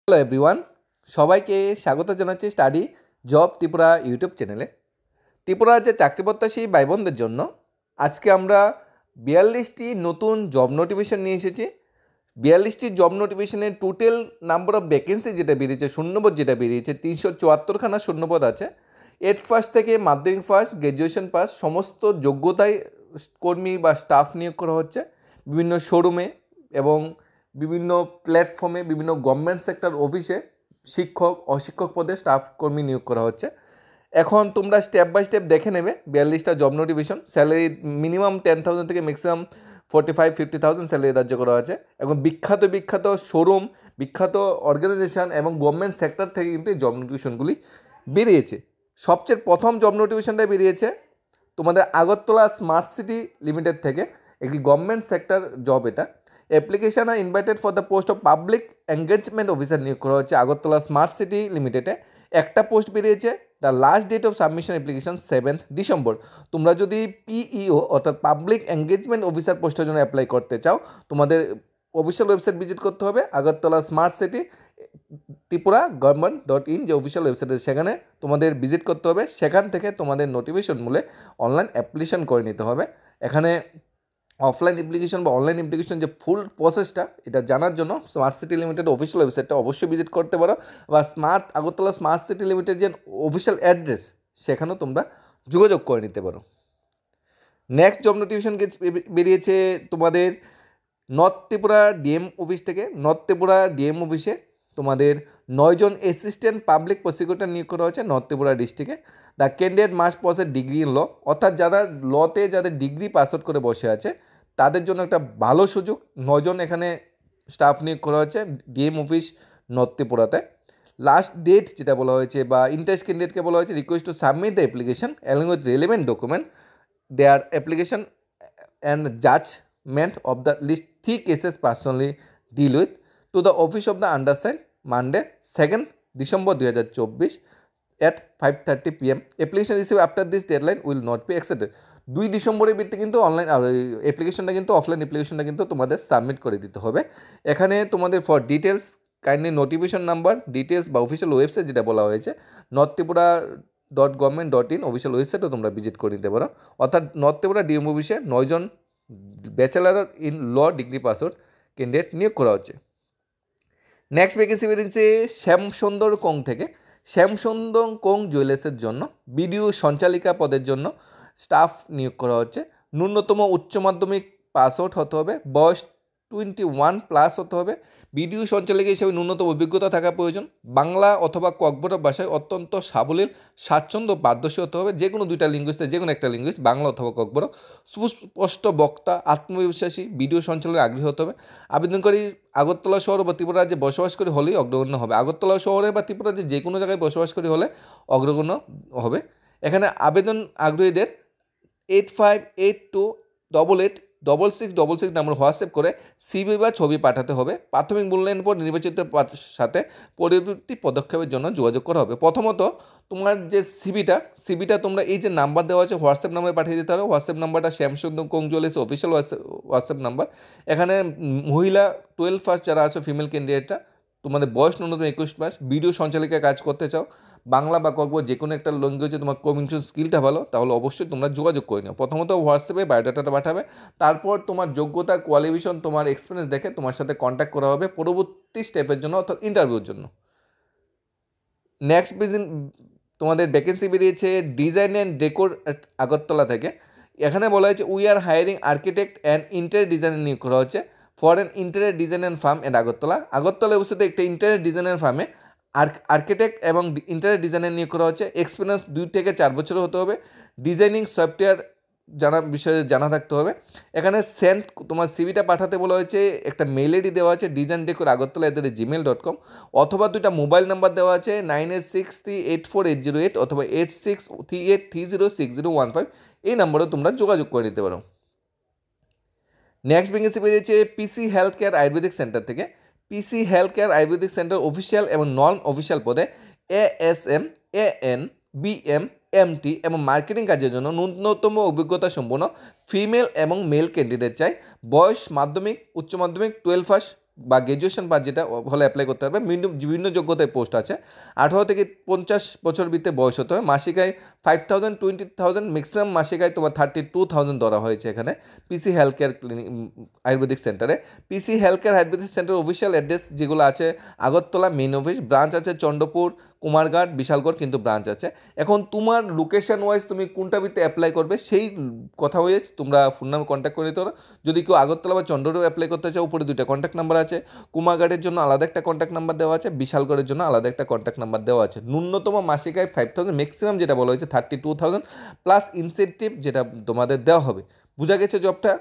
Hello everyone, সবাইকে স্বাগত জানাচ্ছি স্টাডি জব ত্রিপুরা ইউটিউব চ্যানেলে। ত্রিপুরার যে চাকরি প্রত্যাশী ভাই বোনদের জন্য আজকে আমরা 42টি নতুন জব নোটিফিকেশন নিয়ে এসেছি। 42টি জব নোটিফিকেশনের টোটাল নাম্বার অফ ভ্যাকেন্সি যেটা বেরিয়েছে, শূন্যপদ যেটা বেরিয়েছে 374খানা শূন্যপদ আছে। 8 পাস থেকে মাধ্যমিক পাস, গ্র্যাজুয়েশন পাস সমস্ত যোগ্যতায় কর্মী বা স্টাফ নিয়োগ করা হচ্ছে বিভিন্ন শোরুমে এবং বিভিন্ন প্ল্যাটফর্মে, বিভিন্ন গভর্নমেন্ট সেক্টর অফিসে শিক্ষক অশিক্ষক পদে স্টাফ কর্মী নিয়োগ করা হচ্ছে। এখন তোমরা স্টেপ বাই স্টেপ দেখে নেবে 42টা জব নোটিফিকেশন। স্যালারি মিনিমাম 10,000 থেকে ম্যাক্সিমাম 45-50,000 স্যালারি ধার্য করা আছে। এবং বিখ্যাত শোরুম, বিখ্যাত অর্গানাইজেশন এবং গভর্নমেন্ট সেক্টর থেকে কিন্তু এই জব নোটিফিকেশনগুলি বেরিয়েছে। সবচেয়ে প্রথম জব নোটিফিকেশনটা বেরিয়েছে তোমাদের আগরতলা স্মার্ট সিটি লিমিটেড থেকে, একটি গভর্নমেন্ট সেক্টর জব। এটা application are invited for the post of public engagement officer নিয়োগ করা হচ্ছে আগরতলা স্মার্ট সিটি লিমিটেডে। একটা পোস্ট বেরিয়েছে। The last date of submission application 7 December. তোমরা যদি পিইও অর্থাৎ পাবলিক এঙ্গেজমেন্ট অফিসার পোস্টের জন্য অ্যাপ্লাই করতে চাও, তোমাদের অফিসিয়াল ওয়েবসাইট ভিজিট করতে হবে আগরতলা স্মার্ট সিটি ত্রিপুরা গভর্নমেন্ট.in যে অফিসিয়াল ওয়েবসাইট আছে সেখানে তোমাদের ভিজিট করতে হবে। সেখান থেকে তোমাদের নোটিফিকেশন মূলে অনলাইন অ্যাপ্লিকেশন করে নিতে হবে। এখানে অফলাইন অ্যাপ্লিকেশন বা অনলাইন অ্যাপ্লিকেশন যে ফুল প্রসেসটা এটা জানার জন্য স্মার্ট সিটি লিমিটেড অফিসিয়াল ওয়েবসাইটটা অবশ্যই ভিজিট করতে পারো, বা আগরতলা স্মার্ট সিটি লিমিটেড যে অফিসিয়াল অ্যাড্রেস সেখানেও তোমরা যোগাযোগ করে নিতে পারো। নেক্সট জব নোটিফিকেশন বেরিয়েছে তোমাদের নর্থ ত্রিপুরা ডিএম অফিস থেকে। নর্থ ত্রিপুরা ডিএম অফিসে তোমাদের 9 জন অ্যাসিস্ট্যান্ট পাবলিক প্রসিকিউটর নিয়োগ করা হয়েছে নর্থ ত্রিপুরা ডিস্ট্রিক্টে। The candidate must possess degree in law, অর্থাৎ যারা লতে যাদের ডিগ্রি পাস আউট করে বসে আছে তাদের জন্য একটা ভালো সুযোগ। 9 জন এখানে স্টাফ নিয়োগ করা হয়েছে ডিএম অফিস নর্থ ত্রিপুরাতে। লাস্ট ডেট যেটা বলা হয়েছে বা ইন্টারেস্ট ক্যান্ডিডেটকে বলা হয়েছে request to submit the application along with relevant document their application and judgement of the list 3 cases personally deal with to the office of the undersigned Monday 2nd December 2024 at 5:30 PM. Application received after this deadline will not be accepted. 2 ডিসেম্বরের ভিত্তি কিন্তু online অ্যাপ্লিকেশনটা কিন্তু offline অ্যাপ্লিকেশনটা কিন্তু তোমাদের submit করে দিতে হবে। এখানে তোমাদের for details kindly notification number details বা অফিসিয়াল ওয়েবসাইট যেটা বলা হয়েছে নর্থ ত্রিপুরা .gov.in অফিসিয়াল ওয়েবসাইটও তোমরা ভিজিট করে নিতে পারো। অর্থাৎ নর্থ ত্রিপুরা ডিএম অফিসে 9 জন bachelor in law degree pass out candidate নিয়োগ করা হচ্ছে। নেক্সট ভ্যাকেন্সি বেরিয়েছে শ্যামসুন্দর কোং থেকে। শ্যামসুন্দর কোং জুয়েলার্সের জন্য বিডিও সঞ্চালিকা পদের জন্য স্টাফ নিয়োগ করা হচ্ছে। ন্যূনতম উচ্চ মাধ্যমিক পাস আউট হতে হবে, বয়স 21+ হতে হবে। বিডিও সঞ্চালিকা হিসেবে ন্যূনতম অভিজ্ঞতা থাকা প্রয়োজন। বাংলা অথবা ককবরক ভাষায় অত্যন্ত সাবলীল, স্বাচ্ছন্দ্য পারদর্শী হতে হবে। যে কোনো দুইটা ল্যাঙ্গুয়েজে যে কোনো একটা ল্যাঙ্গুয়েজ, বাংলা অথবা ককবরক। সুস্পষ্ট বক্তা, আত্মবিশ্বাসী, ভিডিও সঞ্চালনে আগ্রহী হতে হবে। আবেদনকারী আগরতলা শহর বা ত্রিপুরা রাজ্যে বসবাস করে হলেই অগ্রগণ্য হবে। আগরতলা শহরে বা ত্রিপুরা রাজ্যে যে কোনো জায়গায় বসবাস করে হলে অগ্রগণ্য হবে। এখানে আবেদন আগ্রহীদের 8582886666 নম্বর হোয়াটসঅ্যাপ করে সিভি বা ছবি পাঠাতে হবে। প্রাথমিক মূল্যায়নের পর নির্বাচিত সাথে পরবর্তী পদক্ষেপের জন্য যোগাযোগ করা হবে। প্রথমত তোমার যে সিভিটা তোমরা এই যে নাম্বার দেওয়া আছে হোয়াটসঅ্যাপ নাম্বারে পাঠিয়ে দিতে হবে। হোয়াটসঅ্যাপ নাম্বারটা Shyamsundar co jewellers official WhatsApp number. এখানে মহিলা 12+ যারা আছে ফিমেল ক্যান্ডিডেটরা, তোমাদের বয়স ন্যূনতম 21+, ভিডিও সঞ্চালিকায় কাজ করতে চাও, বাংলা বা ককবরক যে কোনো একটা ল্যাঙ্গুয়েজে তোমার কমিউনিকেশন স্কিলটা ভালো, তাহলে অবশ্যই তোমরা যোগাযোগ করে নিও। প্রথমত হোয়াটসঅ্যাপে বায়োডাটাটা পাঠাবে, তারপর তোমার যোগ্যতা, কোয়ালিফিকেশন, তোমার এক্সপিরিয়েন্স দেখে তোমার সাথে কন্ট্যাক্ট করা হবে পরবর্তী স্টেপের জন্য, অর্থাৎ ইন্টারভিউর জন্য। নেক্সট তোমাদের ভ্যাকেন্সি বেরিয়েছে ডিজাইন অ্যান্ড ডেকোর আগরতলা থেকে। এখানে বলা হয়েছে we are hiring architect and interior designer নিয়োগ করা হচ্ছে for an interior design and firm and Agartala অবস্থিত একটা ইন্টেরিয়র ডিজাইনার ফার্মে আর্কিটেক্ট এবং ইন্টেরিয়র ডিজাইনার নিয়োগ করা হচ্ছে। এক্সপিরিয়েন্স 2 থেকে 4 বছর হতে হবে। ডিজাইনিং সফটওয়্যার বিষয়ে জানা থাকতে হবে। এখানে তোমার সিভিটা পাঠাতে বলা হয়েছে, একটা মেল আইডি দেওয়া আছে designdecor@gmail.com, অথবা 2টা মোবাইল নাম্বার দেওয়া আছে 9863848008 অথবা 8638306015। এই নম্বরেও তোমরা যোগাযোগ করে নিতে পারো। নেক্সট ভ্যাকেন্সি বেরিয়েছে PC health care Ayurvedic centre থেকে। PC health care Ayurvedic centre official এবং নন অফিসিয়াল পদে ASM, AN, BM, MT এবং মার্কেটিং কাজের জন্য ন্যূনতম অভিজ্ঞতা সম্পন্ন ফিমেল এবং মেল ক্যান্ডিডেট চাই। বয়স মাধ্যমিক, উচ্চ মাধ্যমিক 12 পাস, বা গ্র্যাজুয়েশন পাস যেটা হলে অ্যাপ্লাই করতে পারবে। বিভিন্ন যোগ্যতায় পোস্ট আছে। 18 থেকে 50 বছর ভিতরে বয়স হতে হবে। মাসিক আয় 5,000 20,000, ম্যাক্সিমাম মাসিক আয় তোমার 32,000 ধরা হয়েছে এখানে PC health care clinic Ayurvedic সেন্টারে। PC health care Ayurvedic centre official address যেগুলো আছে আগরতলা মেন অফিস, ব্রাঞ্চ আছে চন্দ্রপুর, কুমারঘাট, বিশালগড় কিন্তু ব্রাঞ্চ আছে। এখন তোমার লোকেশন ওয়াইজ তুমি কোনটা ভিত্তিতে অ্যাপ্লাই করবে সেই কথা ওয়াইজ তোমরা ফোন নাম্বার কন্ট্যাক্ট করে নিতে পারো। যদি কেউ আগরতলা বা চন্দ্রপুরে অ্যাপ্লাই করতে চাও, উপরে 2টা কন্ট্যাক্ট নাম্বার আছে। কুমারঘাটের জন্য আলাদা একটা কন্ট্যাক্ট নাম্বার দেওয়া আছে, বিশালগড়ের জন্য আলাদা একটা কন্ট্যাক্ট নাম্বার দেওয়া আছে। ন্যূনতম মাসিক আয় 5,000, ম্যাক্সিমাম যেটা বলা হয়েছে 32,000 প্লাস ইনসেন্টিভ যেটা তোমাদের দেওয়া হবে। বোঝা গেছে জবটা।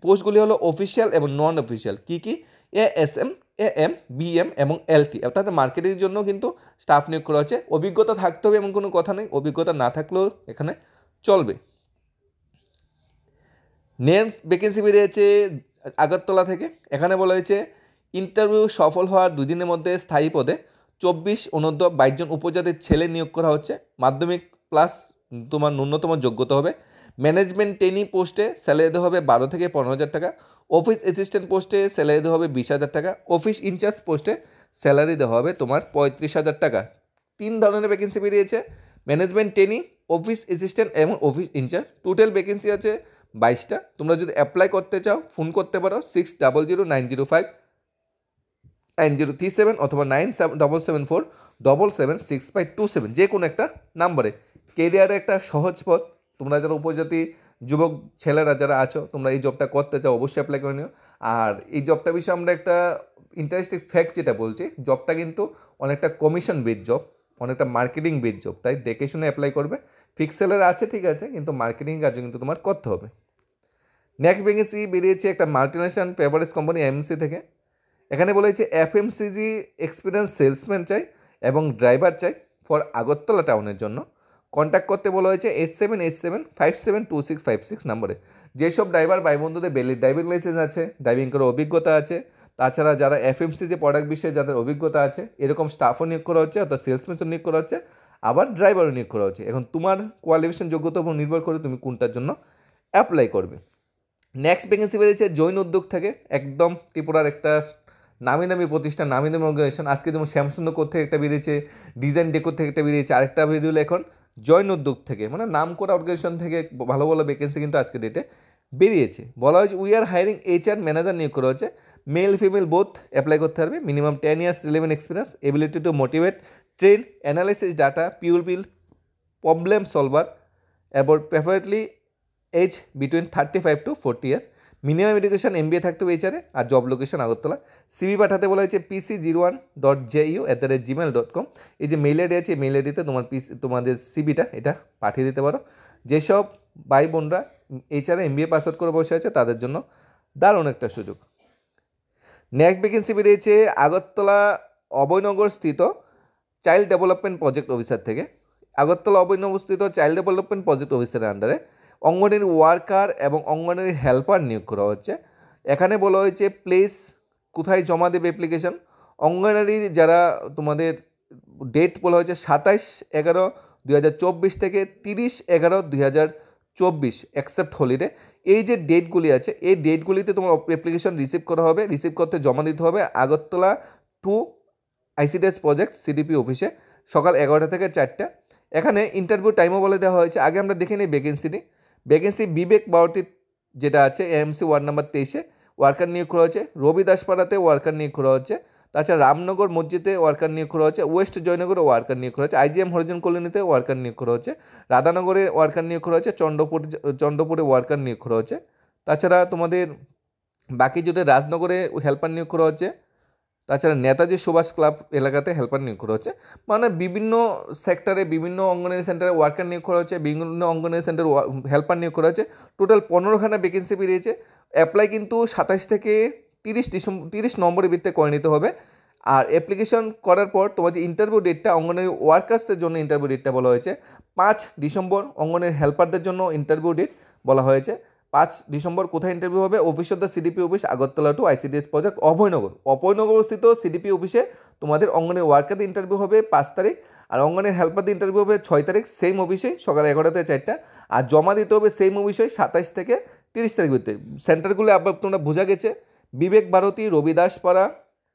পোস্টগুলি হলো অফিসিয়াল এবং নন অফিসিয়াল। কী ASM, AM, BM এবং LT, অর্থাৎ মার্কেটিংয়ের জন্য কিন্তু স্টাফ নিয়োগ করা হচ্ছে। অভিজ্ঞতা থাকতে হবে এমন কোনো কথা নেই, অভিজ্ঞতা না থাকলেও এখানে চলবে। নেক্সট ভ্যাকেন্সি বেরিয়েছে আগরতলা থেকে। এখানে বলা হয়েছে ইন্টারভিউ সফল হওয়ার 2 দিনের মধ্যে স্থায়ী পদে 24 অনূর্ধ্ব 22 জন উপজাতির ছেলে নিয়োগ করা হচ্ছে। মাধ্যমিক প্লাস তোমার ন্যূনতম যোগ্যতা হবে। ম্যানেজমেন্ট ট্রেনি পোস্টে স্যালারি দেওয়া হবে 12 থেকে 15,000 টাকা। অফিস অ্যাসিস্ট্যান্ট পোস্টে স্যালারি দেওয়া হবে 20,000 টাকা। অফিস ইনচার্জ পোস্টে স্যালারি দেওয়া হবে তোমার 35,000 টাকা। 3 ধরনের ভ্যাকেন্সি বেরিয়েছে, ম্যানেজমেন্ট ট্রেনি, অফিস অ্যাসিস্ট্যান্ট এবং অফিস ইনচার্জ। টোটাল ভ্যাকেন্সি আছে 22টা। তোমরা যদি অ্যাপ্লাই করতে চাও ফোন করতে পারো 6009059037 অথবা 9774776527, যে কোনো একটা নাম্বারে। কেরিয়ারের একটা সহজ পথ। তোমরা যারা উপজাতি যুবক ছেলেরা যারা আছো, তোমরা এই জবটা করতে চাও অবশ্যই অ্যাপ্লাই করে নিও। আর এই জবটা বিষয়ে আমরা একটা ইন্টারেস্টিং ফ্যাক্ট যেটা বলছি, জবটা কিন্তু অনেকটা কমিশন বেস জব, অনেকটা মার্কেটিং বেস জব, তাই দেখে শুনে অ্যাপ্লাই করবে। ফিক্স স্যালারি আছে ঠিক আছে, কিন্তু মার্কেটিং কাজও কিন্তু তোমার করতে হবে। নেক্সট ভ্যাকেন্সি বেরিয়েছে একটা মাল্টিনেশনাল পেপারেজ কোম্পানি MNC থেকে। এখানে বলা হয়েছে FMCG এক্সপিরিয়েন্স সেলসম্যান চাই এবং ড্রাইভার চাই ফর আগরতলা টাউনের জন্য। কন্ট্যাক্ট করতে বলা হয়েছে 8787572656 নম্বরে। যেসব ড্রাইভার ভাই বন্ধুদের ভ্যালিড ড্রাইভিং লাইসেন্স আছে, ড্রাইভিং করার অভিজ্ঞতা আছে, তাছাড়া যারা FMCG প্রোডাক্ট বিষয়ে যাদের অভিজ্ঞতা আছে, এরকম স্টাফও নিয়োগ করা হচ্ছে, অর্থাৎ সেলসম্যানও নিয়োগ করা হচ্ছে, আবার ড্রাইভারও নিয়োগ করা হচ্ছে। এখন তোমার কোয়ালিফিকেশন যোগ্যতার উপর নির্ভর করে তুমি কোনটার জন্য অ্যাপ্লাই করবে। নেক্সট ভ্যাকেন্সি বেরিয়েছে জৈন উদ্যোগ থেকে, একদম ত্রিপুরার একটা নামি দামি প্রতিষ্ঠান, নামি দামি অর্গানাইজেশন। আজকে যেমন শ্যামসুন্দর কোর থেকে একটা বেরিয়েছে, ডিজাইন ডেকোর থেকে একটা বেরিয়েছে, আরেকটা বেরিয়েছিল এখন জৈন উদ্যোগ থেকে, মানে নাম করা অর্গানাইজেশন থেকে ভালো ভালো ভ্যাকেন্সি কিন্তু আজকে ডেটে বেরিয়েছে। বলা হয়েছে we are hiring HR manager নিয়োগ করা হচ্ছে। মেল ফিমেল বোথ অ্যাপ্লাই করতে পারবে। Minimum 10 years relevant experience, ability to motivate, train, analysis data, পিউরবিল, problem solver, about preferably age between 35 to 40 years। Minimum education MBA থাকতে হবে HR-এ। আর জব লোকেশন আগরতলা। CV পাঠাতে বলা হয়েছে pc01.ju@gmail.com। এই যে মেইল আইডি আছে, এই মেইল আইডিতে তোমাদের CVটা এটা পাঠিয়ে দিতে পারো। যেসব ভাই বোনরা HR-এ MBA পাস আউট করে বসে আছে তাদের জন্য দারুণ একটা সুযোগ। নেক্সট ভ্যাকেন্সি বেরিয়েছে আগরতলা অভয়নগর স্থিত চাইল্ড ডেভেলপমেন্ট প্রজেক্ট অফিসার থেকে। আগরতলা অভয়নগর স্থিত চাইল্ড ডেভেলপমেন্ট প্রজেক্ট অফিসারের আন্ডারে অঙ্গনওয়াড়ি ওয়ার্কার এবং অঙ্গনওয়াড়ি হেল্পার নিয়োগ করা হচ্ছে। এখানে বলা হয়েছে প্লেস কোথায় জমা দেবে অ্যাপ্লিকেশন। অঙ্গনওয়াড়ির যারা তোমাদের ডেট বলা হয়েছে 27/11/2024 থেকে 30/11/2024 এক্সেপ্ট হলিডে। এই যে ডেটগুলি আছে, এই ডেটগুলিতে তোমার অ্যাপ্লিকেশন রিসিভ করা হবে। রিসিভ করতে জমা দিতে হবে আগরতলা 2 ICDS প্রজেক্ট CDP অফিসে, সকাল 11টা থেকে 4টা। এখানে ইন্টারভিউ টাইমও বলে দেওয়া হয়েছে। আগে আমরা দেখে নিই ভ্যাকেন্সি। বিবেক বাউটি যেটা আছে AMC ওয়ার্ড নাম্বার 23-এ ওয়ার্কার নিয়োগ করা হচ্ছে। রবিদাসপাড়াতে ওয়ার্কার নিয়োগ করা হচ্ছে। তাছাড়া রামনগর মসজিদে ওয়ার্কার নিয়োগ করা হচ্ছে। ওয়েস্ট জয়নগরে ওয়ার্কার নিয়োগ করা হচ্ছে। IGM হরিজন কলোনিতে ওয়ার্কার নিয়োগ করা হচ্ছে। রাধানগরে ওয়ার্কার নিয়োগ করা হচ্ছে। চন্দ্রপুরে ওয়ার্কার নিয়োগ করা হচ্ছে। তাছাড়া তোমাদের বাকি যদি রাজনগরে হেল্পার নিয়োগ করা হচ্ছে। তাছাড়া নেতাজি সুভাষ ক্লাব এলাকাতে হেল্পার নিয়োগ করা হচ্ছে। মানে বিভিন্ন সেক্টরে, বিভিন্ন অঙ্গনওয়াড়ি সেন্টারে ওয়ার্কার নিয়োগ করা হচ্ছে, বিভিন্ন অঙ্গনওয়াড়ি সেন্টারে হেল্পার নিয়োগ করা হচ্ছে। টোটাল 15খানা ভ্যাকেন্সি বেরিয়েছে। অ্যাপ্লাই কিন্তু 27 থেকে 30 নম্বরের ভিত্তিতে করে নিতে হবে। আর অ্যাপ্লিকেশন করার পর তোমার যে ইন্টারভিউ ডেটটা, অঙ্গনওয়াড়ি ওয়ার্কার্সদের জন্য ইন্টারভিউ ডেটটা বলা হয়েছে 5 ডিসেম্বর। অঙ্গনওয়াড়ি হেল্পারদের জন্য ইন্টারভিউ ডেট বলা হয়েছে 5 ডিসেম্বর। কোথায় ইন্টারভিউ হবে? Office of the CDP office, Agartala 2 ICDS project Abhaynagar স্থিত CDP অফিসে তোমাদের অঙ্গনের ওয়ার্কারদের ইন্টারভিউ হবে 5 তারিখ, আর অঙ্গনের হেল্পারদের ইন্টারভিউ হবে 6 তারিখ, সেম অফিসেই সকাল 11টা থেকে 4টা। আর জমা দিতে হবে সেম অফিসেই 27 থেকে 30 তারিখ ভিতরে। সেন্টারগুলো আবার তোমরা বোঝা গেছে। বিবেক ভারতী, রবিদাসপাড়া,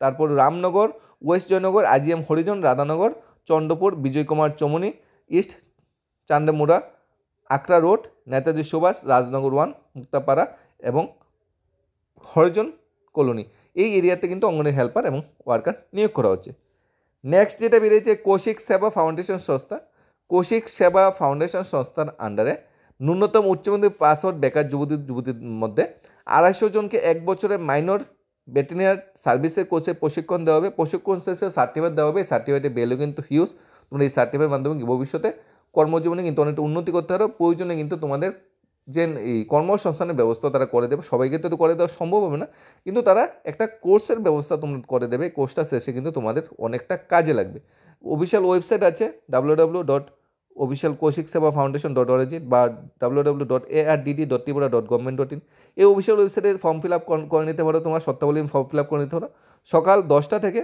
তারপর রামনগর, ওয়েস্ট জয়নগর, আজিএম হরিজন, রাধানগর, চন্দ্রপুর, বিজয় কুমার চমনি, ইস্ট চান্ডমুড়া, আকরা রোড, নেতাজি সুভাষ, রাজনগর 1, মুক্তাপাড়া এবং হরিজন কলোনি, এই এরিয়াতে কিন্তু অঙ্গনওয়াড়ি হেল্পার এবং ওয়ার্কার নিয়োগ করা হচ্ছে। নেক্সট যেটা বেরিয়েছে কৌশিক সেবা ফাউন্ডেশন সংস্থা। কৌশিক সেবা ফাউন্ডেশন সংস্থার আন্ডারে ন্যূনতম উচ্চমাধ্যমিক পাস আউট বেকার যুবতীর মধ্যে 250 জনকে 1 বছরের মাইনর ভেটেরিনারি সার্ভিসের কোর্সে প্রশিক্ষণ দেওয়া হবে। প্রশিক্ষণ শেষে সার্টিফিকেট দেওয়া হবে। এই সার্টিফিকেটের ভ্যালু কিন্তু হিউজ। তোমরা এই সার্টিফিকেটের মাধ্যমে ভবিষ্যতে কর্মজীবনে কিন্তু অনেকটা উন্নতি করতে পারো। প্রয়োজনে কিন্তু তোমাদের যে এই কর্মসংস্থানের ব্যবস্থা তারা করে দেবে। সবাইকে তো করে দেওয়া সম্ভব হবে না, কিন্তু তারা একটা কোর্সের ব্যবস্থা তোমরা করে দেবে। কোর্সটা শেষে কিন্তু তোমাদের অনেকটা কাজে লাগবে। অফিসিয়াল ওয়েবসাইট আছে www.officialkaushiksebafoundation.org বা www.ardd.tripura.government.in। এই অফিসিয়াল ওয়েবসাইটে ফর্ম ফিল আপ করে নিতে পারো। তোমার শর্তাবলী ফর্ম ফিল আপ করে নিতে পারো। সকাল 10টা থেকে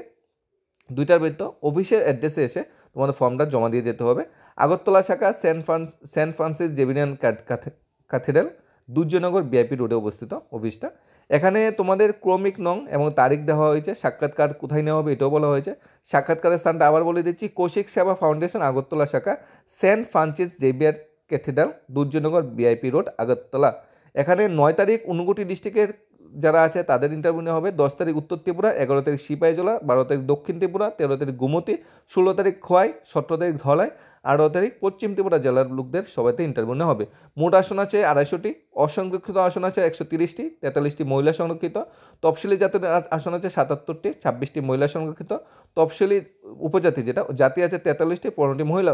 2টার ভিতর অফিসের অ্যাড্রেসে এসে তোমাদের ফর্মটা জমা দিয়ে যেতে হবে। আগরতলা শাখা Saint Francis Xavier cathedral, Durjoynagar VIP road অবস্থিত অফিসটা। এখানে তোমাদের ক্রমিক নং এবং তারিখ দেওয়া হয়েছে। সাক্ষাৎকার কোথায় নেওয়া হবে এটাও বলা হয়েছে। সাক্ষাৎকারের স্থানটা আবার বলে দিচ্ছি, কৌশিক সেবা ফাউন্ডেশন, আগরতলা শাখা, Saint Francis Xavier cathedral, Durjoynagar VIP road, Agartala. এখানে 9 তারিখ ঊনকোটি ডিস্ট্রিক্টের যারা আছে তাদের ইন্টারভিউ নেওয়া হবে। 10 তারিখ উত্তর ত্রিপুরা, 11 তারিখ সিপাহীজলা, 12 তারিখ দক্ষিণ ত্রিপুরা, 13 তারিখ গোমতী, 16 তারিখ খোয়াই, 17 তারিখ ধলাই, 18 তারিখ পশ্চিম ত্রিপুরা জেলার লোকদের সবাইতে ইন্টারভিউ নেওয়া হবে। মোট আসন আছে 250টি, অসংরক্ষিত আসন আছে 130টি, 43টি মহিলা সংরক্ষিত, তফসিলি জাতির আসন আছে 77টি, 26টি মহিলা সংরক্ষিত, তফসিলি উপজাতি যেটা জাতি আছে 43টি, 15টি মহিলা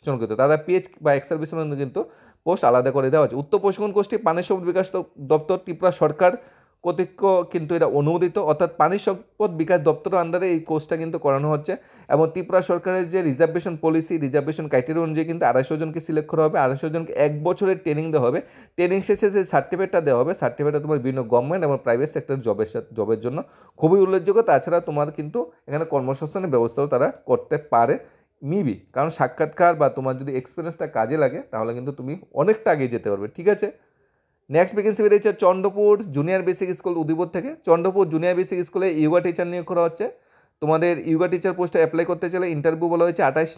সংরক্ষিত। তারা পিএইচ বা এক্স সার্ভিসের মধ্যে কিন্তু পোস্ট আলাদা করে দেওয়া হচ্ছে। উত্তর প্রশিক্ষণ গোষ্ঠী পানি সম্পদ বিকাশ দপ্তর ত্রিপুরা সরকার কর্তৃক কিন্তু এটা অনুমোদিত, অর্থাৎ পানি সম্পদ বিকাশ দপ্তরের আন্ডারে এই কোর্সটা কিন্তু করানো হচ্ছে। এবং ত্রিপুরা সরকারের যে রিজার্ভেশন পলিসি, রিজার্ভেশন ক্রাইটেরিয়া অনুযায়ী কিন্তু 250 জনকে সিলেক্ট করা হবে। 250 জনকে 1 বছরের ট্রেনিং দেওয়া হবে। ট্রেনিং শেষে যে সার্টিফিকেটটা দেওয়া হবে, সার্টিফিকেটটা তোমার বিভিন্ন গভর্নমেন্ট এবং প্রাইভেট সেক্টর জবের জন্য খুবই উল্লেখযোগ্য। তাছাড়া তোমার কিন্তু এখানে কর্মসংস্থানের ব্যবস্থাও তারা করতে পারে মিবি, কারণ সাক্ষাৎকার বা তোমার যদি এক্সপিরিয়েন্সটা কাজে লাগে তাহলে কিন্তু তুমি অনেকটা আগে যেতে পারবে। ঠিক আছে, নেক্সট ভ্যাকেন্সি বেরিয়েছে Chandrapur junior basic school Udaipur থেকে। চন্দ্রপুর জুনিয়র বেসিক স্কুলে ইয়োগা টিচার নিয়োগ করা হচ্ছে। তোমাদের ইয়োগা টিচার পোস্টে অ্যাপ্লাই করতে চাইলে ইন্টারভিউ বলা হয়েছে 28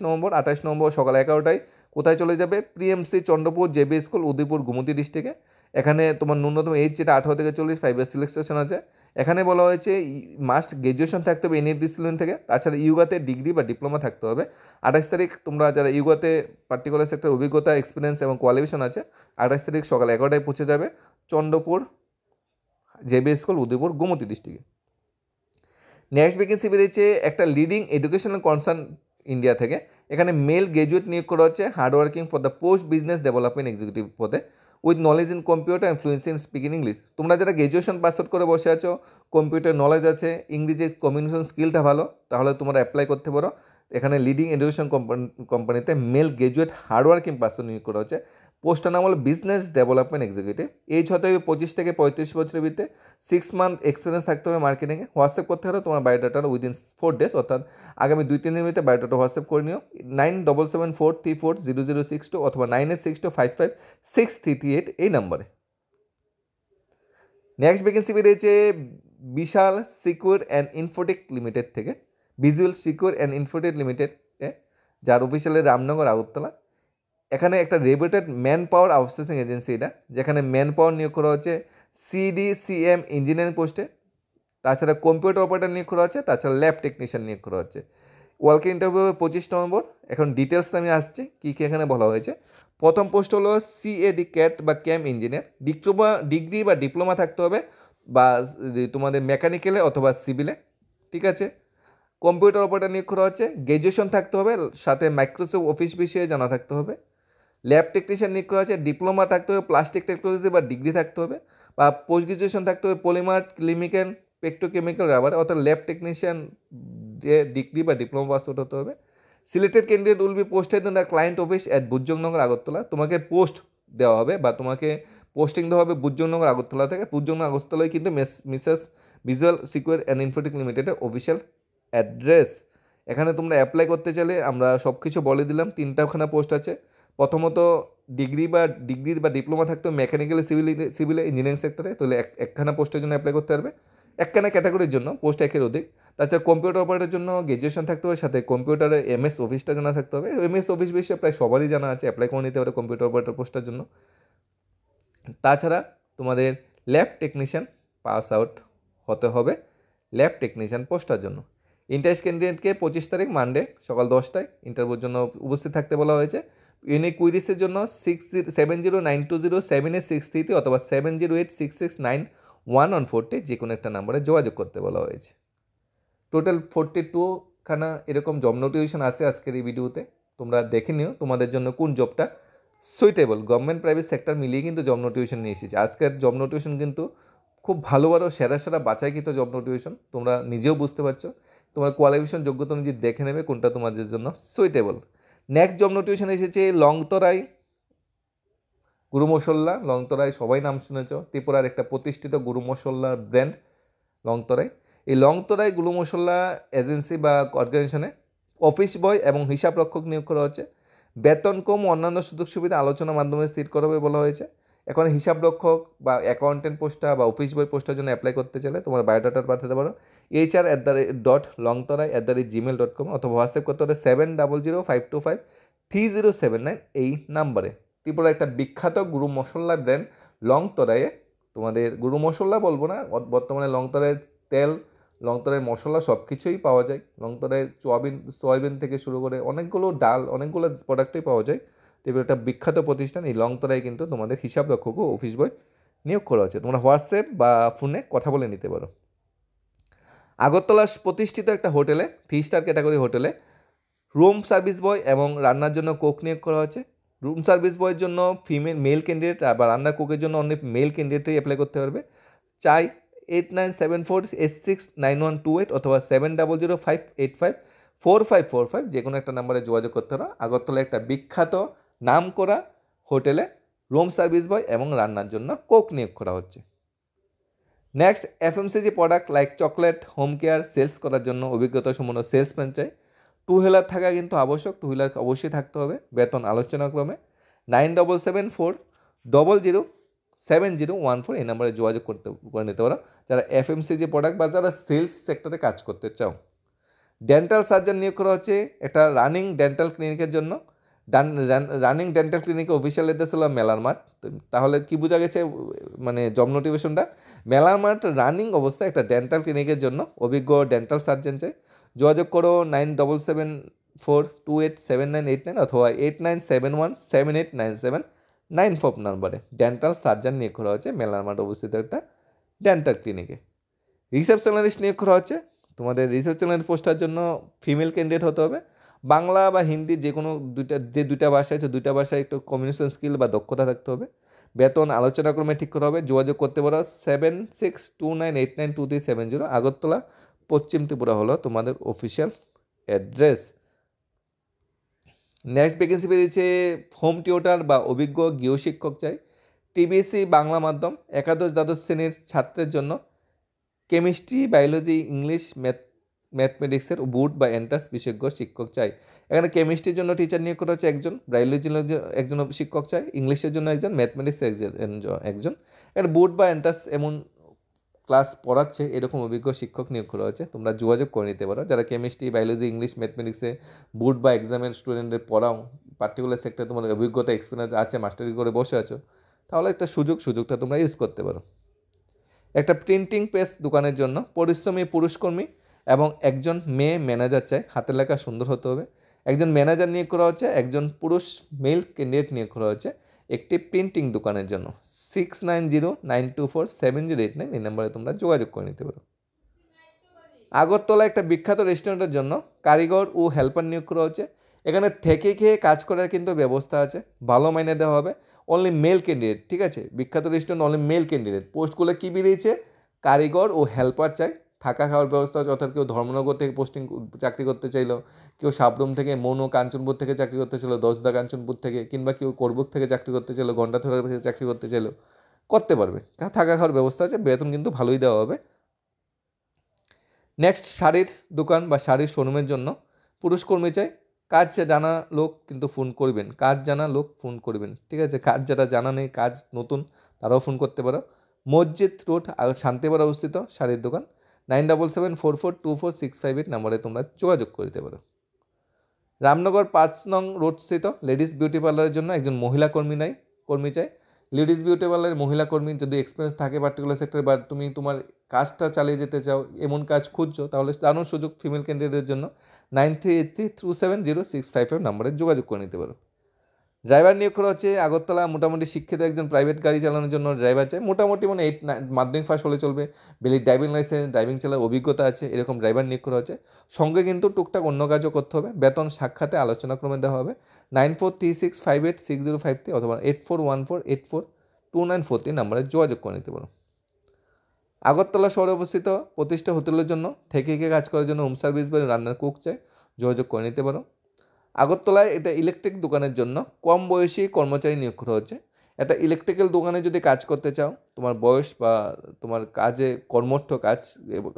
নভেম্বর সকাল 11টায়। কোথায় চলে যাবে? প্রিএমসি চন্দ্রপুর জেবি স্কুল উদয়পুর গোমতী ডিস্ট্রিক্টে। এখানে তোমার ন্যূনতম এজ যেটা 18 থেকে 40, 5 ইয়ার সিলেকশন আছে। এখানে বলা হয়েছে মাস্ট গ্র্যাজুয়েশন থাকতে হবে এনএফ ডিসিপ্লিন থেকে, তাছাড়া ইয়োগাতে ডিগ্রি বা ডিপ্লোমা থাকতে হবে। 28 তারিখ তোমরা যারা ইয়োগাতে পার্টিকুলার সেক্টর অভিজ্ঞতা, এক্সপিরিয়েন্স এবং কোয়ালিফিকেশন আছে, 28 তারিখ সকাল 11টায় পৌঁছে যাবে চন্দ্রপুর জেবি স্কুল উদয়পুর গোমতী ডিস্ট্রিক্টে। নেক্সট ভ্যাকেন্সি বেরিয়েছে একটা লিডিং এডুকেশনাল কনসার্ন ইন্ডিয়া থেকে। এখানে মেল গ্র্যাজুয়েট নিয়োগ করা হচ্ছে hardworking for the post business development executive পদে with knowledge in computer and fluency in speaking English. তোমরা যারা গ্র্যাজুয়েশন পাস আউট করে বসে আছো, কম্পিউটার নলেজ আছে, ইংরেজি কমিউনিকেশন স্কিলটা ভালো, তাহলে তোমরা অ্যাপ্লাই করতে পারো। এখানে লিডিং এডুকেশন কোম্পানিতে মেল গ্র্যাজুয়েট হার্ডওয়ার্কিং পার্সন নিয়োগ করা হচ্ছে। পোস্টটার নাম হলো বিজনেস ডেভেলপমেন্ট এক্সিকিউটিভ। এজ হতে হবে 25 থেকে 35 বছরের ভিতরে। 6 মান্থ এক্সপিরিয়েন্স থাকতে হবে মার্কেটিংয়ে। হোয়াটসঅ্যাপ করতে হবে তোমার বায়োডাটা উইদিন 4 ডেজ, অর্থাৎ আগামী 2-3 দিনের ভিতরে বায়োডাটা হোয়াটসঅ্যাপ করে নিও। 9774340062 অথবা 9862556338 এই নাম্বারে। নেক্সট ভ্যাকেন্সি বেরিয়েছে বিশাল সিকিউর অ্যান্ড ইনফোটেক লিমিটেড থেকে। ভিজুয়াল সিকিউর অ্যান্ড ইনফোটেক লিমিটেডে, যার অফিসিয়ালি রামনগর আগরতলা। এখানে একটা রেপুটেড ম্যান পাওয়ার আউটসোর্সিং এজেন্সি এটা, যেখানে ম্যান পাওয়ার নিয়োগ করা হচ্ছে CDCM ইঞ্জিনিয়ারিং পোস্টে। তাছাড়া কম্পিউটার অপারেটর নিয়োগ করা হচ্ছে, তাছাড়া ল্যাব টেকনিশিয়ান নিয়োগ করা হচ্ছে। Working interview 25 November. এখন ডিটেলস আমি আসছি কী কী এখানে বলা হয়েছে। প্রথম পোস্ট হলো CAD ক্যাট বা ক্যাম ইঞ্জিনিয়ার। ডিগ্রি বা ডিপ্লোমা থাকতে হবে, বা তোমাদের মেকানিক্যালে অথবা সিভিলে। ঠিক আছে, কম্পিউটার অপারেটর নিয়োগ করা হচ্ছে। গ্র্যাজুয়েশন থাকতে হবে, সাথে মাইক্রোসফট অফিস বিষয়ে জানা থাকতে হবে। ল্যাব টেকনিশিয়ান নিয়োগ করা হচ্ছে। ডিপ্লোমা থাকতে হবে, প্লাস্টিক টেকনোলজি বা ডিগ্রি থাকতে হবে, বা পোস্ট গ্রাজুয়েশন থাকতে হবে পলিমার, কেমিক্যাল, পেট্রোকেমিক্যাল, রাবার, অর্থাৎ ল্যাব টেকনিশিয়ান ডিগ্রি বা ডিপ্লোমা পাস আউট হতে হবে। Selected candidate will be posted in the client office at Bodhjungnagar Agartala. তোমাকে পোস্ট দেওয়া হবে বা তোমাকে পোস্টিং দেওয়া হবে বুজজংনগর আগরতলা থেকে। বুজজংনগর আগরতলায় কিন্তু Mrs visual secure and Infotech লিমিটেডের অফিসিয়াল অ্যাড্রেস। এখানে তোমরা অ্যাপ্লাই করতে চাইলে আমরা সব কিছু বলে দিলাম। 3টাখানা পোস্ট আছে। প্রথমত ডিগ্রি বা ডিপ্লোমা থাকতে মেকানিক্যাল, সিভিল ইঞ্জিনিয়ারিং সেক্টরে, তাহলে একখানা পোস্টের জন্য অ্যাপ্লাই করতে পারবে। একখানা ক্যাটাগরির জন্য পোস্ট একের অধিক। তাছাড়া কম্পিউটার অপারেটরের জন্য গ্র্যাজুয়েশন থাকতে হবে, সাথে কম্পিউটারে এমএস অফিসটা জানা থাকতে হবে। এমএস অফিস বিষয়ে প্রায় সবারই জানা আছে, অ্যাপ্লাই করে নিতে পারে কম্পিউটার অপারেটর পোস্টের জন্য। তাছাড়া তোমাদের ল্যাব টেকনিশিয়ান পাস আউট হতে হবে ল্যাব টেকনিশিয়ান পোস্টার জন্য। ইন্টারেস্ট ক্যান্ডিডেটকে 25 তারিখ মানডে সকাল 10টায় ইন্টারভিউর জন্য উপস্থিত থাকতে বলা হয়েছে। ইউনিক কুইরিসের জন্য 7092078633 অথবা 7086691140 যে কোনো একটা নাম্বারে যোগাযোগ করতে বলা হয়েছে। টোটাল 42 খানা এরকম জব নোটিফিকেশন আছে আজকের এই ভিডিওতে। তোমরা দেখে নিও তোমাদের জন্য কোন জবটা সুইটেবল। গভর্নমেন্ট প্রাইভেট সেক্টর মিলিয়ে কিন্তু জব নোটিফিকেশন নিয়ে এসেছে। আজকের জব নোটিফিকেশন কিন্তু খুব ভালো ভালো সেরা বাছাইকৃত জব নোটিফিকেশন। তোমরা নিজেও বুঝতে পারছো, তোমার কোয়ালিফিকেশন যোগ্যতা অনুযায়ী দেখে নেবে কোনটা তোমাদের জন্য সুইটেবল। নেক্সট জব নোটিফিকেশন এসেছে লংতরাই গুরু মশল্লা। লংতরাই সবাই নাম শুনেছ, ত্রিপুরার একটা প্রতিষ্ঠিত গুরু মশল্লার ব্র্যান্ড লংতরাই। এই লংতরাই গুরু মশল্লা এজেন্সি বা অর্গানাইজেশনে অফিস বয় এবং হিসাব রক্ষক নিয়োগ করা হচ্ছে। বেতন কম, অন্যান্য সুযোগ সুবিধা আলোচনার মাধ্যমে স্থির করা হবে বলা হয়েছে। এখন হিসাব রক্ষক বা অ্যাকাউন্টেন্ট পোস্টটা বা অফিস বয় পোস্টের জন্য অ্যাপ্লাই করতে চাইলে তোমার বায়োডাটা পাঠাতে পারো hr@longtorai@gmail.com অথবা হোয়াটসঅ্যাপ করতে হবে 7005253079 এই নাম্বারে। ত্রিপুরা একটা বিখ্যাত গুরু মশলা ব্র্যান্ড লংতরাইয়ে তোমাদের গুরু মশলা বলবো না, বর্তমানে লংতরাইয়ের তেল, লংতরাইয়ের মশলা সব কিছুই পাওয়া যায়। লংতরাইয়ের সয়াবিন থেকে শুরু করে অনেকগুলো ডাল, অনেকগুলো প্রোডাক্টই পাওয়া যায়। ত্রিপুরা একটা বিখ্যাত প্রতিষ্ঠান। এই লংতরাই কিন্তু তোমাদের হিসাব রক্ষক ও অফিস বয় নিয়োগ করা হচ্ছে। তোমরা হোয়াটসঅ্যাপ বা ফোনে কথা বলে নিতে পারো। আগরতলা প্রতিষ্ঠিত একটা হোটেলে 3 স্টার ক্যাটাগরি হোটেলে রুম সার্ভিস বয় এবং রান্নার জন্য কোক নিয়োগ করা হচ্ছে। রুম সার্ভিস বয়ের জন্য মেল ক্যান্ডিডেট বা রান্না কুকের জন্য অনেক মেল ক্যান্ডিডেটই অ্যাপ্লাই করতে পারবে। চাই 8974869128 অথবা 7005854545 যে কোনো একটা নাম্বারে যোগাযোগ করতে পারো। আগরতলা একটা বিখ্যাত নাম করা হোটেলে রুম সার্ভিস বয় এবং রান্নার জন্য কোক নিয়োগ করা হচ্ছে। Next FMCG product like chocolate, home care sales করার জন্য অভিজ্ঞতা সম্পন্ন সেলসম্যান চাই। 2 হুইলার থাকা কিন্তু আবশ্যক, 2 হুইলার অবশ্যই থাকতে হবে। বেতন আলোচনাক্রমে 9774007014 এই নাম্বারে যোগাযোগ করে নিতে পারো যারা এফএমসিজি প্রোডাক্ট বা যারা সেলস সেক্টরে কাজ করতে চাও। ডেন্টাল সার্জন নিয়োগ করা হচ্ছে একটা রানিং ডেন্টাল ক্লিনিকের জন্য। রানিং ডেন্টাল ক্লিনিকের অফিসিয়াল অ্যাড্রেস হলো মেলার মাঠ। তাহলে কি বোঝা গেছে মানে জব নোটিফিকেশনটা? মেলার মাঠ রানিং অবস্থায় একটা ডেন্টাল ক্লিনিকের জন্য অভিজ্ঞ ডেন্টাল সার্জন চাই। যোগাযোগ করো 9774287989 অথবা 8971789794 নাম্বারে। ডেন্টাল সার্জন নিয়োগ করা হচ্ছে মেলার মাঠ অবস্থিত একটা ডেন্টাল ক্লিনিকে। রিসেপশনারিস্ট নিয়োগ করা হচ্ছে। তোমাদের রিসেপশনারিস্ট পোস্টার জন্য ফিমেল ক্যান্ডিডেট হতে হবে। বাংলা বা হিন্দি যে কোনো দুইটা ভাষা আছে, দুইটা ভাষায় একটু কমিউনিকেশন স্কিল বা দক্ষতা থাকতে হবে। বেতন আলোচনাক্রমে ঠিক করা হবে। যোগাযোগ করতে পারো 7629892370। আগরতলা পশ্চিম ত্রিপুরা হলো তোমাদের অফিসিয়াল অ্যাড্রেস। নেক্সট ভ্যাকেন্সি বেরিয়েছে হোম টিউটার বা অভিজ্ঞ গৃহশিক্ষক চাই। টিবিএসসি বাংলা মাধ্যম একাদশ দ্বাদশ শ্রেণীর ছাত্রের জন্য কেমিস্ট্রি, বায়োলজি, ইংলিশ, ম্যাথমেটিক্সের বোর্ড বা এন্ট্রান্স বিশেষজ্ঞ শিক্ষক চাই। এখানে কেমিস্ট্রির জন্য টিচার নিয়োগ করা হচ্ছে একজন, বায়োলজির জন্য একজন শিক্ষক চাই, ইংলিশের জন্য একজন, ম্যাথমেটিক্স একজন। এখানে বোর্ড বা এন্ট্রান্স এমন ক্লাস পড়াচ্ছে এরকম অভিজ্ঞ শিক্ষক নিয়োগ করা হচ্ছে। তোমরা যোগাযোগ করে নিতে পারো যারা কেমিস্ট্রি, বায়োলজি, ইংলিশ, ম্যাথমেটিক্সে বোর্ড বা এক্সামের স্টুডেন্টদের পড়াও, পার্টিকুলার সেক্টরে তোমার অভিজ্ঞতা এক্সপিরিয়েন্স আছে, মাস্টারি করে বসে আছো, তাহলে একটা সুযোগটা তোমরা ইউজ করতে পারো। একটা প্রিন্টিং প্রেস দোকানের জন্য পরিশ্রমী পুরুষকর্মী এবং একজন মেয়ে ম্যানেজার চাই। হাতের লেখা সুন্দর হতে হবে। একজন ম্যানেজার নিয়োগ করা হচ্ছে, একজন পুরুষ মেল ক্যান্ডিডেট নিয়োগ করা হচ্ছে একটি প্রিন্টিং দোকানের জন্য। 6909247089 এই নাম্বারে তোমরা যোগাযোগ করে নিতে পারো। আগরতলা একটা বিখ্যাত রেস্টুরেন্টের জন্য কারিগর ও হেল্পার নিয়োগ করা হচ্ছে। এখানে থেকে খেয়ে কাজ করার কিন্তু ব্যবস্থা আছে, ভালো মাইনে দেওয়া হবে। অনলি মেল ক্যান্ডিডেট, ঠিক আছে? বিখ্যাত রেস্টুরেন্ট অনলি মেল ক্যান্ডিডেট। পোস্টগুলো কী বেরিয়েছে? কারিগর ও হেল্পার চাই। থাকা খাওয়ার ব্যবস্থা আছে, অর্থাৎ কেউ ধর্মনগর থেকে চাকরি করতে চাইলো, কেউ সাবরুম থেকে, মনু কাঞ্চনপুর থেকে চাকরি করতে চাইলো, দশদা কাঞ্চনপুর থেকে, কিংবা কেউ করবুক থেকে চাকরি করতে চাইলো, ঘণ্টাথোড়া থেকে চাকরি করতে চাইলো, করতে পারবে। থাকা খাওয়ার ব্যবস্থা আছে, বেতন কিন্তু ভালোই দেওয়া হবে। নেক্সট শাড়ির দোকান বা শাড়ির শোরুমের জন্য পুরুষ কর্মী চাই। কাজ জানা লোক কিন্তু ফোন করবেন, ঠিক আছে? কাজ যারা জানা নেই, কাজ নতুন, তারাও ফোন করতে পারো। মসজিদ রোড শান্তিবার অবস্থিত শাড়ির দোকান। 9774424658 নম্বরে তোমরা যোগাযোগ করতে পারো। রামনগর 5 নং রোড স্থিত লেডিস বিউটি পার্লারের জন্য একজন মহিলা কর্মী চাই। লেডিস বিউটি পার্লারের মহিলা কর্মী যদি এক্সপিরিয়েন্স থাকে পার্টিকুলার সেক্টরে, বা তুমি তোমার কাজটা চালিয়ে যেতে চাও এমন কাজ খুঁজছো, তাহলে দারুণ সুযোগ ফিমেল ক্যান্ডিডেটের জন্য। 9383270655 নম্বরে যোগাযোগ করে নিতে পারো। ড্রাইভার নিয়োগ করা হচ্ছে আগরতলা। মোটামুটি শিক্ষিত একজন প্রাইভেট গাড়ি চালানোর জন্য ড্রাইভার চাই। মোটামুটি 8 মাধ্যমিক পাস হলে চলবে। ভ্যালিড ড্রাইভিং লাইসেন্স, ড্রাইভিং চালার অভিজ্ঞতা আছে, এরকম ড্রাইভার নিয়োগ করা হচ্ছে। সঙ্গে কিন্তু টুকটাক অন্য কাজও করতে হবে। বেতন সাক্ষাতে আলোচনাক্রমে দেওয়া হবে। 9436586053 অথবা 8414842943 নম্বরে যোগাযোগ করে নিতে পারো। আগরতলা শহরে অবস্থিত প্রতিষ্ঠা হোটেলের জন্য থেকে কাজ করার জন্য রুম সার্ভিস বা রান্নার কুক চাই, যোগাযোগ করে নিতে পারো। আগরতলায় এটা ইলেকট্রিক দোকানের জন্য কম বয়সী কর্মচারী নিয়োগ করা হচ্ছে। একটা ইলেকট্রিক্যাল দোকানে যদি কাজ করতে চাও, তোমার বয়স বা তোমার কাজে কর্মঠ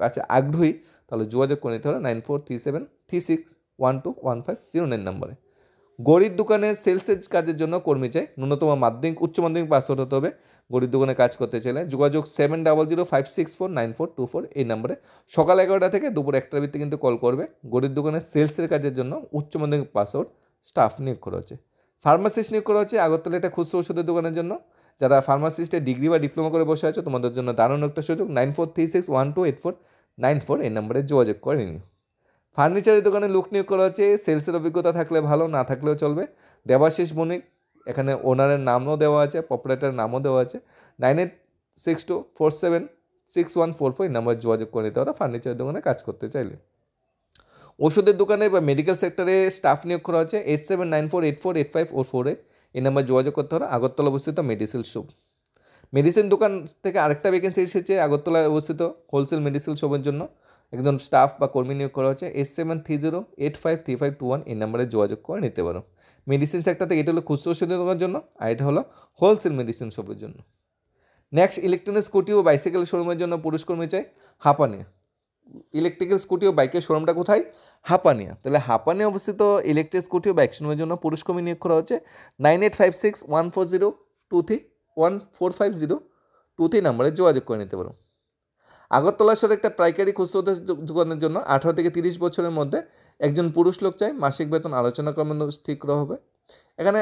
কাজে আগ্রহী, তাহলে যোগাযোগ করে নিতে হবে 943736121509 নম্বরে। গড়ির দোকানে সেলসের কাজের জন্য কর্মী চাই। ন্যূনতম উচ্চ মাধ্যমিক পাস হতে হবে গড়ির দোকানে কাজ করতে চাইলে। যোগাযোগ 7005649424 এই নম্বরে। সকাল 11টা থেকে দুপুর 1টার ভিত্তিতে কিন্তু কল করবে। গড়ির দোকানে সেলসের কাজের জন্য উচ্চ মাধ্যমিক পাস স্টাফ নিয়োগ করা হচ্ছে। ফার্মাসিস্ট নিয়োগ করা হচ্ছে আগরতলা একটা খুচরো ওষুধের দোকানের জন্য। যারা ফার্মাসিস্টের ডিগ্রি বা ডিপ্লোমা করে বসে আছো, তোমাদের জন্য দারুণ একটা সুযোগ। 9436128494 এই নম্বরে যোগাযোগ করে নিও। ফার্নিচারের দোকানে লোক নিয়োগ করা হচ্ছে। সেলসের অভিজ্ঞতা থাকলে ভালো, না থাকলেও চলবে। দেবাশিস বণিক, এখানে ওনারের নামও দেওয়া আছে, প্রপারেটরের নামও দেওয়া আছে। 9862476144 এই নাম্বারে যোগাযোগ করে নিতে হবে ফার্নিচারের দোকানে কাজ করতে চাইলে। ওষুধের দোকানে বা মেডিকেল সেক্টরে স্টাফ নিয়োগ করা হচ্ছে। 8794848548 এই নাম্বার যোগাযোগ করতে হবে। আগরতলা অবস্থিত মেডিসিন শপ। মেডিসিন দোকান থেকে আরেকটা ভ্যাকেন্সি এসেছে আগরতলায় অবস্থিত হোলসেল মেডিসিন শপের জন্য একজন স্টাফ বা কর্মী নিয়োগ করা হচ্ছে। 8730853521 এই নাম্বারে যোগাযোগ করে নিতে পারো। মেডিসিন সেক্টর থেকে এটা হলো খুচরো ওষুধের দোকানের জন্য, আর এটা হলো হোলসেল মেডিসিন শপের জন্য। নেক্সট, ইলেকট্রনিক স্কুটি ও বাইসাইকেল শোরুমের জন্য পুরুষ কর্মী চাই হাপানিয়া। ইলেকট্রিক্যাল স্কুটি ও বাইকের শোরুমটা কোথায়? হাপানিয়া। তাহলে হাপানিয়া অবস্থিত ইলেকট্রিক স্কুটি ও বাইক শোরুমের জন্য পুরুষ কর্মী নিয়োগ করা হচ্ছে। 98561402314502 নম্বরে যোগাযোগ করে নিতে পারো। আগরতলা শহরে একটা পাইকারি খুচরো দোকানের জন্য 18 থেকে 30 বছরের মধ্যে একজন পুরুষ লোক চাই। মাসিক বেতন আলোচনা ক্রমে স্থির করা হবে। এখানে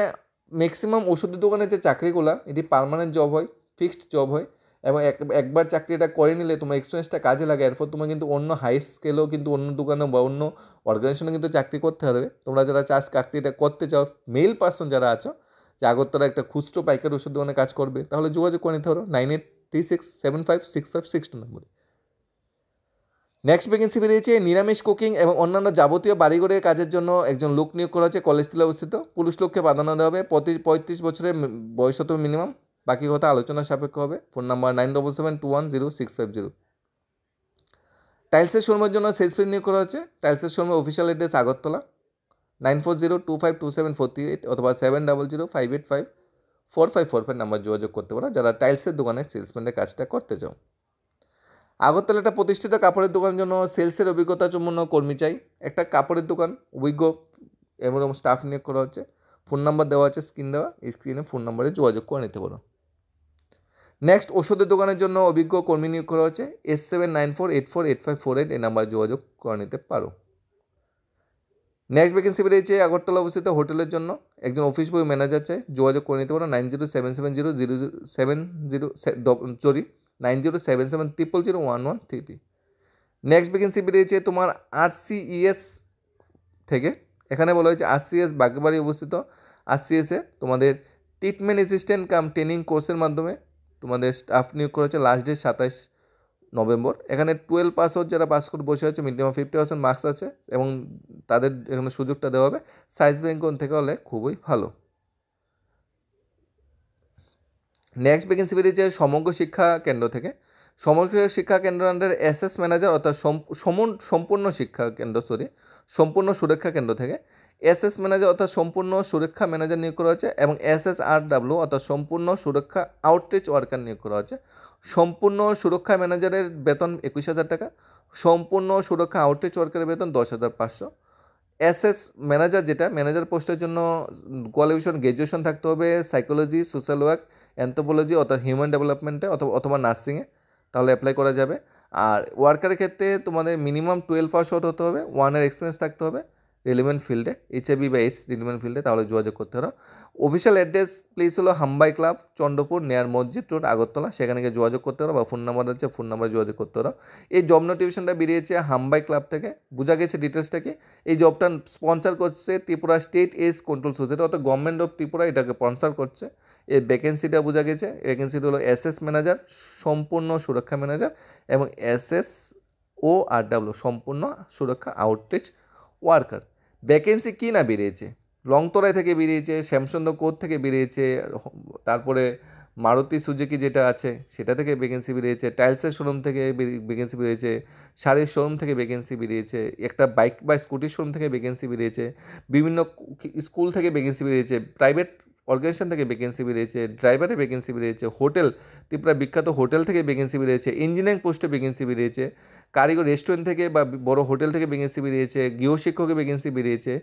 ম্যাক্সিমাম ওষুধের দোকানের যে চাকরিগুলো, এটি পার্মানেন্ট জব হয়, ফিক্সড জব হয়, এবং একবার চাকরিটা করে নিলে তোমার এক্সপিরিয়েন্সটা কাজে লাগে। এরপর তোমার কিন্তু অন্য হাই স্কেলেও কিন্তু অন্য দোকানে বা অন্য অর্গানাইজেশনে কিন্তু চাকরি করতে হবে। তোমরা যারা চাকরিটা করতে চাও, মেল পার্সন যারা আছো, যে আগরতলা একটা খুচরো পাইকারি ওষুধ দোকানে কাজ করবে, তাহলে যোগাযোগ করে নিতে পারো 9836756562 নম্বরে। নেক্সট ভ্যাকেন্সি বেরিয়েছে নিরামিষ কুকিং এবং অন্যান্য যাবতীয় বাড়িঘরের কাজের জন্য একজন লোক নিয়োগ করা হচ্ছে। কলেজতলা অবস্থিত। পুরুষ লোককে প্রাধান্য দেওয়া হবে। 35 বছরের বয়স হতে মিনিমাম। বাকি কথা আলোচনা সাপেক্ষ হবে। Phone number 9772100650। টাইলসের শোরুমের জন্য সেলসম্যান নিয়োগ করা হচ্ছে। টাইলসের শোরুমের অফিসিয়াল অ্যাড্রেস আগরতলা। 9402522748 অথবা 7005854545 নাম্বার যোগাযোগ করতে পারো যারা টাইলসের দোকানে সেলসম্যানের কাজটা করতে চাও। আগরতলা একটা প্রতিষ্ঠিত কাপড়ের দোকানের জন্য সেলসের অভিজ্ঞতা সম্পন্ন কর্মী চাই। একটা কাপড়ের দোকান, অভিজ্ঞ এবং স্টাফ নিয়োগ করা হচ্ছে। ফোন নাম্বার দেওয়া আছে, স্ক্রিনে ফোন নাম্বারে যোগাযোগ করে নিতে পারো। নেক্সট, ওষুধের দোকানের জন্য অভিজ্ঞ কর্মী নিয়োগ করা হচ্ছে। 8794848548 এই নাম্বারে যোগাযোগ করে নিতে পারো। নেক্সট ভ্যাকেন্সি বেরিয়েছে আগরতলা অবস্থিত হোটেলের জন্য একজন অফিস বয় ম্যানেজার চাই। যোগাযোগ করে নিতে পারো 907700070033। নেক্সট ভ্যাকেন্সি বেরিয়েছে তোমার RCES থেকে। এখানে বলা হয়েছে RCES বাগবাড়ি অবস্থিত। RCES-এ তোমাদের ট্রিটমেন্ট অ্যাসিস্ট্যান্ট কাম ট্রেনিং কোর্সের মাধ্যমে তোমাদের স্টাফ নিয়োগ করা হচ্ছে। Last date 27 November. এখানে 12 পাস আউট যারা পাস করে বসে আছে, মিনিমাম 50% মার্কস আছে এবং তাদের এখানে সুযোগটা দেওয়া হবে। সাইজ ব্যাংক থেকে হলে খুবই ভালো। নেক্সট ভ্যাকেন্সি বেরিয়েছে সমগ্র শিক্ষা কেন্দ্র থেকে। সমগ্র শিক্ষা কেন্দ্র আন্ডার SS ম্যানেজার অর্থাৎ সম্পূর্ণ সুরক্ষা কেন্দ্র থেকে SS ম্যানেজার অর্থাৎ সম্পূর্ণ সুরক্ষা ম্যানেজার নিয়োগ করা হচ্ছে এবং SSRW অর্থাৎ সম্পূর্ণ সুরক্ষা আউটরিচ ওয়ার্কার নিয়োগ করা হচ্ছে। সম্পূর্ণ সুরক্ষা ম্যানেজারের বেতন 21,000 টাকা। সম্পূর্ণ সুরক্ষা আউটরিচ ওয়ার্কারের বেতন 10,500। SS ম্যানেজার যেটা ম্যানেজার পোস্টের জন্য কোয়ালিফিকেশন গ্র্যাজুয়েশন থাকতে হবে, সাইকোলজি, সোশ্যাল ওয়ার্ক অ্যানথ্রোপোলজি অর্থাৎ হিউম্যান ডেভেলপমেন্টে অথবা নার্সিংয়ে, তাহলে অ্যাপ্লাই করা যাবে। আর ওয়ার্কারের ক্ষেত্রে তোমাদের মিনিমাম 12 পাস আউট হতে হবে, 1 এর এক্সপিরিয়েন্স থাকতে হবে রিলেভেন্ট ফিল্ডে, HIV বা AIDS রিলেভেন্ট ফিল্ডে, তাহলে যোগাযোগ করতে পারো। অফিসিয়াল অ্যাড্রেস প্লেস হলো হামবাই ক্লাব, চন্দ্রপুর, নেয়ার মসজিদ রোড, আগরতলা। সেখানে গিয়ে যোগাযোগ করতে পারো, বা ফোন নাম্বার আছে, ফোন নাম্বারে যোগাযোগ করতে পারো। এই জব নোটিফিকেশনটা বেরিয়েছে হামবাই ক্লাব থেকে। বোঝা গেছে ডিটেলসটা কি? এই জবটা স্পন্সর করছে Tripura state AIDS control society, অর্থাৎ গভর্নমেন্ট অফ ত্রিপুরা এটাকে স্পন্সর করছে। এর ভ্যাকেন্সিটা বোঝা গেছে, ভ্যাকেন্সিটা হলো SS ম্যানেজার, সম্পূর্ণ সুরক্ষা ম্যানেজার, এবং SSORW সম্পূর্ণ সুরক্ষা আউটরিচ ওয়ার্কার। ভ্যাকেন্সি কী না বেরিয়েছে, লংতরাই থেকে বেরিয়েছে, শ্যামসুন্দর কোর থেকে বেরিয়েছে, তারপরে মারুতি সুজুকি যেটা আছে সেটা থেকে ভ্যাকেন্সি বেরিয়েছে, টাইলসের শোরুম থেকে ভ্যাকেন্সি বেরিয়েছে, শাড়ির শোরুম থেকে ভ্যাকেন্সি বেরিয়েছে, একটা বাইক বা স্কুটির শোরুম থেকে ভ্যাকেন্সি বেরিয়েছে, বিভিন্ন স্কুল থেকে ভ্যাকেন্সি বেরিয়েছে, প্রাইভেট অর্গানাইজেশন থেকে ভ্যাকেন্সি বেরিয়েছে, ড্রাইভারের ভ্যাকেন্সি বেরিয়েছে, হোটেল, ত্রিপুরা বিখ্যাত হোটেল থেকে ভ্যাকেন্সি বেরিয়েছে, ইঞ্জিনিয়ারিং পোস্টে ভ্যাকেন্সি বেরিয়েছে, কারিগর রেস্টুরেন্ট থেকে বা বড় হোটেল থেকে ভ্যাকেন্সি বেরিয়েছে, গৃহশিক্ষকের ভ্যাকেন্সি বেরিয়েছে,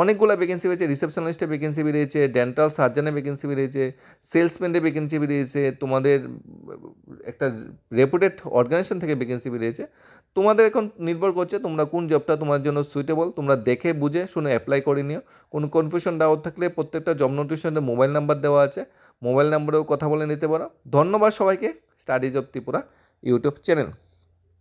অনেকগুলো ভ্যাকেন্সি বেরিয়েছে, রিসেপশনিস্টের ভ্যাকেন্সি বেরিয়েছে, ডেন্টাল সার্জনের ভ্যাকেন্সি বেরিয়েছে, সেলসম্যানের ভ্যাকেন্সি বেরিয়েছে, তোমাদের একটা রেপুটেড অর্গানাইজেশন থেকে ভ্যাকেন্সি বেরিয়েছে। তোমাদের এখন নির্ভর করছে তোমরা কোন জবটা তোমার জন্য সুইটেবল, তোমরা দেখে বুঝে শুনে অ্যাপ্লাই করে নিও। কোনো কনফিউশন ডাউট থাকলে প্রত্যেকটা জব নোটিফিকেশনে মোবাইল নাম্বার দেওয়া আছে, মোবাইল নাম্বারেও কথা বলে নিতে পারো। ধন্যবাদ সবাইকে। Studies of Tripura YouTube channel.